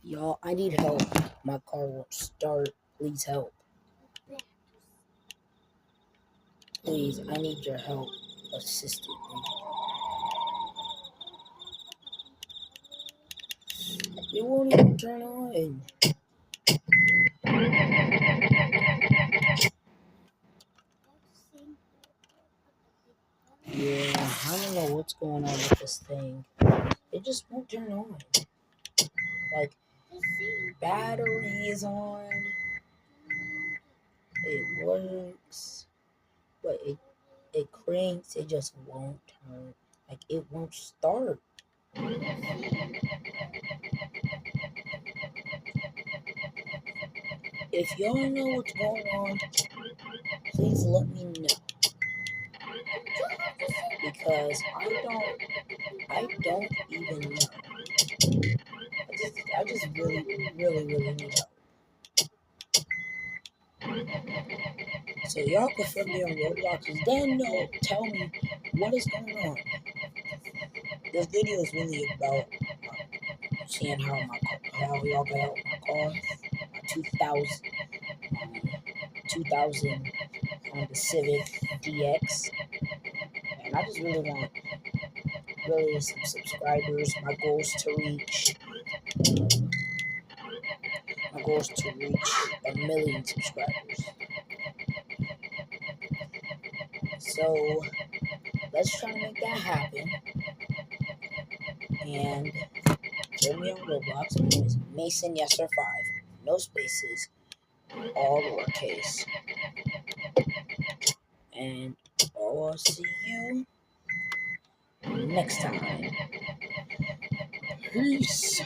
Y'all, I need help. My car won't start. Please help. Please, I need your help. Assistant. It won't even turn on. Yeah, I don't know what's going on with this thing. It just won't turn on. Like, battery is on. It works. But it cranks. It just won't turn. Like, it won't start. If y'all know what's going on, please let me know. Because I don't even know. I just really need help. So y'all can fill me on Roblox. Then tell me what is going on. This video is really about seeing how y'all can help my car, my 2000 Honda Civic DX, and I just really want some subscribers. My goal is to reach 1,000,000 subscribers. So let's try to make that happen. And join me on Roblox. My name is Mason Yesser 5. No spaces, all lowercase. And I'll see you next time. Peace.